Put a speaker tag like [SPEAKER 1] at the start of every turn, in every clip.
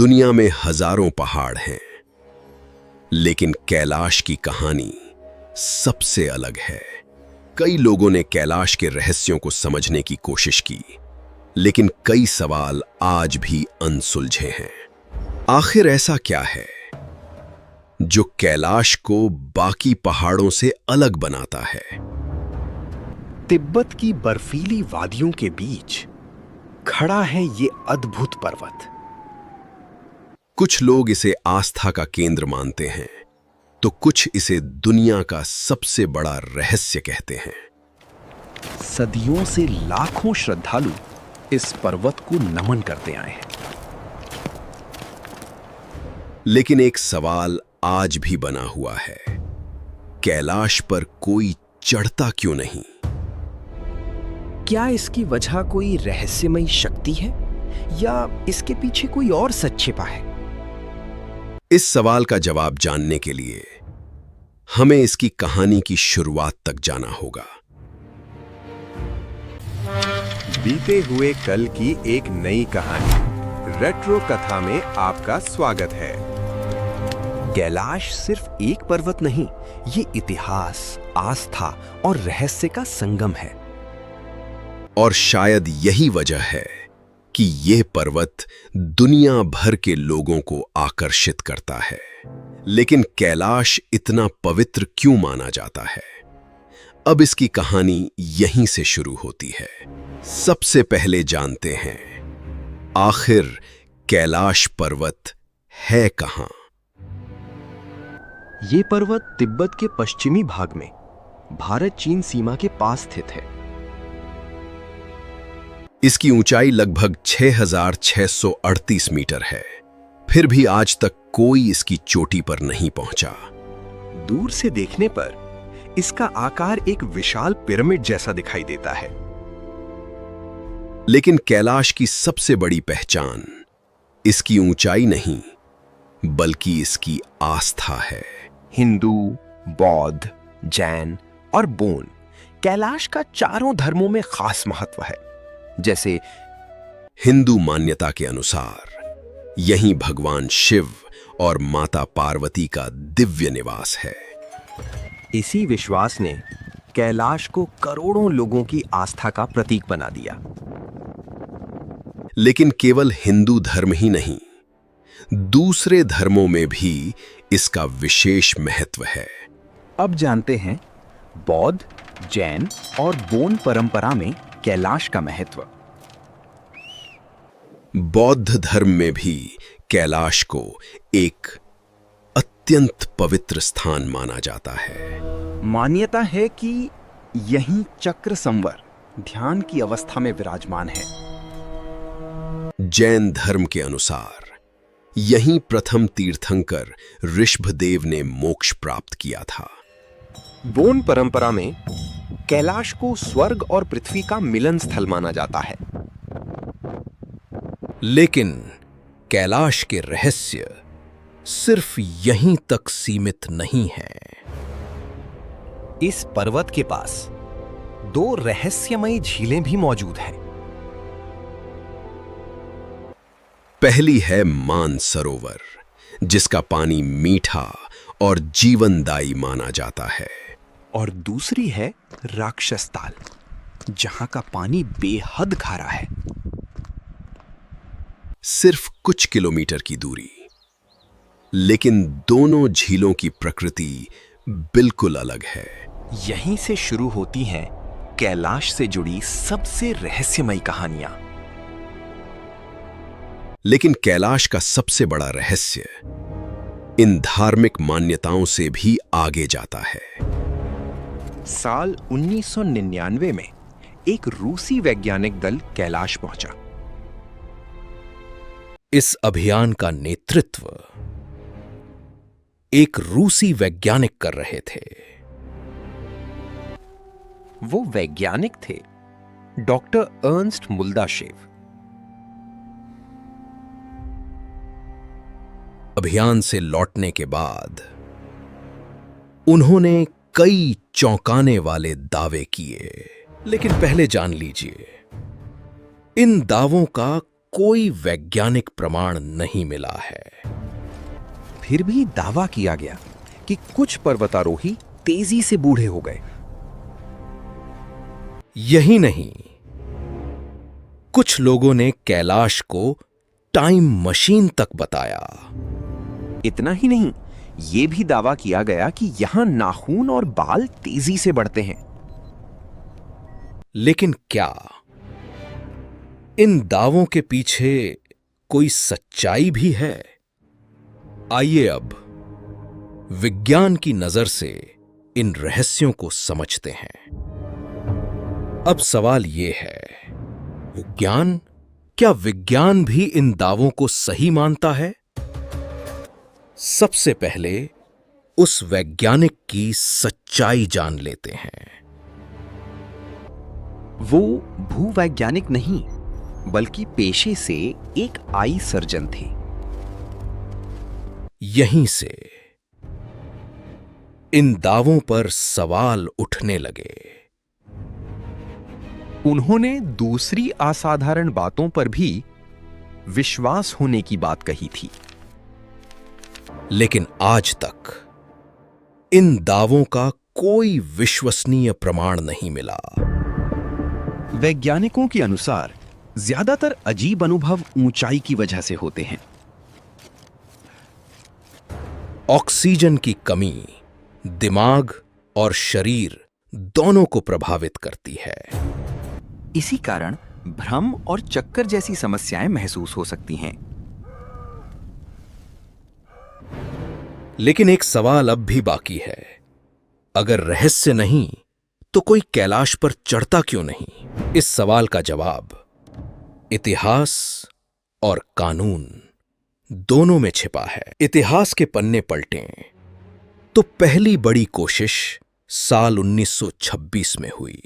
[SPEAKER 1] दुनिया में हजारों पहाड़ हैं, लेकिन कैलाश की कहानी सबसे अलग है। कई लोगों ने कैलाश के रहस्यों को समझने की कोशिश की, लेकिन कई सवाल आज भी अनसुलझे हैं। आखिर ऐसा क्या है जो कैलाश को बाकी पहाड़ों से अलग बनाता है?
[SPEAKER 2] तिब्बत की बर्फीली वादियों के बीच खड़ा है ये अद्भुत पर्वत।
[SPEAKER 1] कुछ लोग इसे आस्था का केंद्र मानते हैं, तो कुछ इसे दुनिया का सबसे बड़ा रहस्य कहते हैं।
[SPEAKER 2] सदियों से लाखों श्रद्धालु इस पर्वत को नमन करते आए हैं।
[SPEAKER 1] लेकिन एक सवाल आज भी बना हुआ है, कैलाश पर कोई चढ़ता क्यों नहीं?
[SPEAKER 2] क्या इसकी वजह कोई रहस्यमयी शक्ति है या इसके पीछे कोई और सच छिपा है?
[SPEAKER 1] इस सवाल का जवाब जानने के लिए हमें इसकी कहानी की शुरुआत तक जाना होगा।
[SPEAKER 3] बीते हुए कल की एक नई कहानी रेट्रो कथा में आपका स्वागत है।
[SPEAKER 2] कैलाश सिर्फ एक पर्वत नहीं, ये इतिहास, आस्था और रहस्य का संगम है।
[SPEAKER 1] और शायद यही वजह है कि यह पर्वत दुनिया भर के लोगों को आकर्षित करता है। लेकिन कैलाश इतना पवित्र क्यों माना जाता है? अब इसकी कहानी यहीं से शुरू होती है। सबसे पहले जानते हैं, आखिर कैलाश पर्वत है कहां?
[SPEAKER 2] ये पर्वत तिब्बत के पश्चिमी भाग में भारत चीन सीमा के पास स्थित है।
[SPEAKER 1] इसकी ऊंचाई लगभग 6,638 मीटर है। फिर भी आज तक कोई इसकी चोटी पर नहीं पहुंचा।
[SPEAKER 2] दूर से देखने पर इसका आकार एक विशाल पिरामिड जैसा दिखाई देता है।
[SPEAKER 1] लेकिन कैलाश की सबसे बड़ी पहचान इसकी ऊंचाई नहीं, बल्कि इसकी आस्था है।
[SPEAKER 2] हिंदू, बौद्ध, जैन और बोन कैलाश का चारों धर्मों में खास महत्व है। जैसे
[SPEAKER 1] हिंदू मान्यता के अनुसार यहीं भगवान शिव और माता पार्वती का दिव्य निवास है।
[SPEAKER 2] इसी विश्वास ने कैलाश को करोड़ों लोगों की आस्था का प्रतीक बना दिया।
[SPEAKER 1] लेकिन केवल हिंदू धर्म ही नहीं, दूसरे धर्मों में भी इसका विशेष महत्व है।
[SPEAKER 4] अब जानते हैं बौद्ध, जैन और बोन परंपरा में कैलाश का महत्व।
[SPEAKER 1] बौद्ध धर्म में भी कैलाश को एक अत्यंत पवित्र स्थान माना जाता है।
[SPEAKER 4] मान्यता है कि यहीं चक्र संवर ध्यान की अवस्था में विराजमान है।
[SPEAKER 1] जैन धर्म के अनुसार यहीं प्रथम तीर्थंकर ऋषभदेव ने मोक्ष प्राप्त किया था।
[SPEAKER 2] बोन परंपरा में कैलाश को स्वर्ग और पृथ्वी का मिलन स्थल माना जाता है।
[SPEAKER 5] लेकिन कैलाश के रहस्य सिर्फ यहीं तक सीमित नहीं हैं।
[SPEAKER 2] इस पर्वत के पास दो रहस्यमयी झीलें भी मौजूद हैं।
[SPEAKER 1] पहली है मानसरोवर, जिसका पानी मीठा और जीवनदायी माना जाता है।
[SPEAKER 2] और दूसरी है राक्षस ताल, जहां का पानी बेहद खारा है।
[SPEAKER 1] सिर्फ कुछ किलोमीटर की दूरी, लेकिन दोनों झीलों की प्रकृति बिल्कुल अलग है।
[SPEAKER 2] यहीं से शुरू होती हैं कैलाश से जुड़ी सबसे रहस्यमयी कहानियां।
[SPEAKER 1] लेकिन कैलाश का सबसे बड़ा रहस्य इन धार्मिक मान्यताओं से भी आगे जाता है।
[SPEAKER 2] साल 1999 में एक रूसी वैज्ञानिक दल कैलाश पहुंचा।
[SPEAKER 5] इस अभियान का नेतृत्व एक रूसी वैज्ञानिक कर रहे थे।
[SPEAKER 2] वो वैज्ञानिक थे डॉक्टर अर्नस्ट मुल्दाशेव।
[SPEAKER 5] अभियान से लौटने के बाद उन्होंने कई चौंकाने वाले दावे किए। लेकिन पहले जान लीजिए, इन दावों का कोई वैज्ञानिक प्रमाण नहीं मिला है।
[SPEAKER 4] फिर भी दावा किया गया कि कुछ पर्वतारोही तेजी से बूढ़े हो गए।
[SPEAKER 5] यही नहीं, कुछ लोगों ने कैलाश को टाइम मशीन तक बताया।
[SPEAKER 2] इतना ही नहीं, यह भी दावा किया गया कि यहां नाखून और बाल तेजी से बढ़ते हैं।
[SPEAKER 5] लेकिन क्या इन दावों के पीछे कोई सच्चाई भी है? आइए अब विज्ञान की नजर से इन रहस्यों को समझते हैं। अब सवाल यह है, क्या विज्ञान भी इन दावों को सही मानता है? सबसे पहले उस वैज्ञानिक की सच्चाई जान लेते हैं।
[SPEAKER 4] वो भूवैज्ञानिक नहीं, बल्कि पेशे से एक आई सर्जन थे।
[SPEAKER 5] यहीं से इन दावों पर सवाल उठने लगे।
[SPEAKER 2] उन्होंने दूसरी असाधारण बातों पर भी विश्वास होने की बात कही थी।
[SPEAKER 5] लेकिन आज तक इन दावों का कोई विश्वसनीय प्रमाण नहीं मिला।
[SPEAKER 4] वैज्ञानिकों के अनुसार ज्यादातर अजीब अनुभव ऊंचाई की वजह से होते हैं।
[SPEAKER 5] ऑक्सीजन की कमी दिमाग और शरीर दोनों को प्रभावित करती है।
[SPEAKER 4] इसी कारण भ्रम और चक्कर जैसी समस्याएं महसूस हो सकती हैं।
[SPEAKER 5] लेकिन एक सवाल अब भी बाकी है, अगर रहस्य नहीं तो कोई कैलाश पर चढ़ता क्यों नहीं? इस सवाल का जवाब इतिहास और कानून दोनों में छिपा है। इतिहास के पन्ने पलटें तो पहली बड़ी कोशिश साल 1926 में हुई।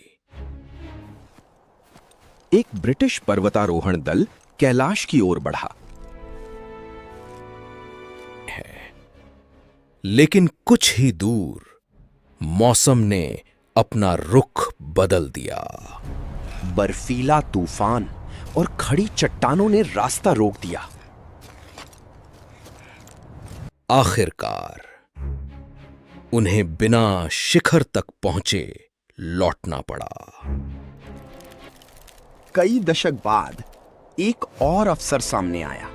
[SPEAKER 2] एक ब्रिटिश पर्वतारोहण दल कैलाश की ओर बढ़ा।
[SPEAKER 5] लेकिन कुछ ही दूर मौसम ने अपना रुख बदल दिया।
[SPEAKER 2] बर्फीला तूफान और खड़ी चट्टानों ने रास्ता रोक दिया।
[SPEAKER 5] आखिरकार उन्हें बिना शिखर तक पहुंचे लौटना पड़ा।
[SPEAKER 2] कई दशक बाद एक और अफसर सामने आया।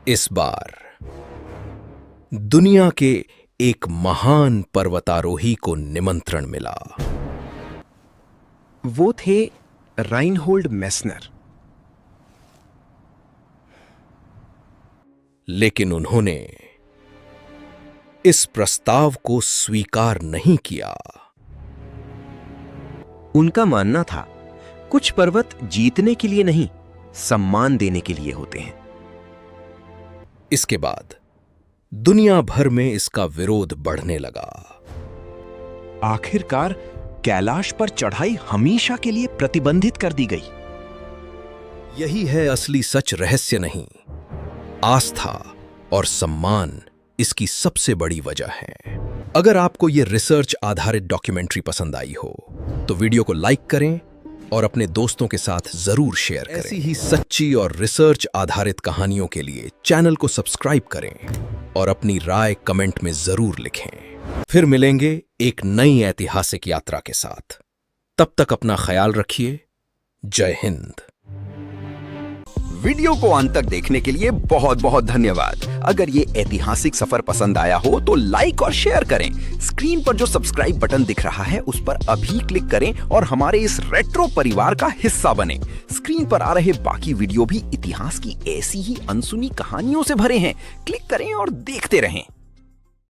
[SPEAKER 5] इस बार दुनिया के एक महान पर्वतारोही को निमंत्रण मिला।
[SPEAKER 2] वो थे राइनहोल्ड मेस्नर।
[SPEAKER 5] लेकिन उन्होंने इस प्रस्ताव को स्वीकार नहीं किया।
[SPEAKER 2] उनका मानना था, कुछ पर्वत जीतने के लिए नहीं, सम्मान देने के लिए होते हैं।
[SPEAKER 5] इसके बाद दुनिया भर में इसका विरोध बढ़ने लगा।
[SPEAKER 2] आखिरकार कैलाश पर चढ़ाई हमेशा के लिए प्रतिबंधित कर दी गई।
[SPEAKER 5] यही है असली सच, रहस्य नहीं। आस्था और सम्मान इसकी सबसे बड़ी वजह है। अगर आपको यह रिसर्च आधारित डॉक्यूमेंट्री पसंद आई हो तो वीडियो को लाइक करें और अपने दोस्तों के साथ जरूर शेयर करें। ऐसी ही सच्ची और रिसर्च आधारित कहानियों के लिए चैनल को सब्सक्राइब करें और अपनी राय कमेंट में जरूर लिखें। फिर मिलेंगे एक नई ऐतिहासिक यात्रा के साथ। तब तक अपना ख्याल रखिए। जय हिंद।
[SPEAKER 4] वीडियो को अंत तक देखने के लिए बहुत बहुत धन्यवाद। अगर ये ऐतिहासिक सफर पसंद आया हो तो लाइक और शेयर करें। स्क्रीन पर जो सब्सक्राइब बटन दिख रहा है उस पर अभी क्लिक करें और हमारे इस रेट्रो परिवार का हिस्सा बनें। स्क्रीन पर आ रहे बाकी वीडियो भी इतिहास की ऐसी ही अनसुनी कहानियों से भरे हैं। क्लिक करें और देखते रहें।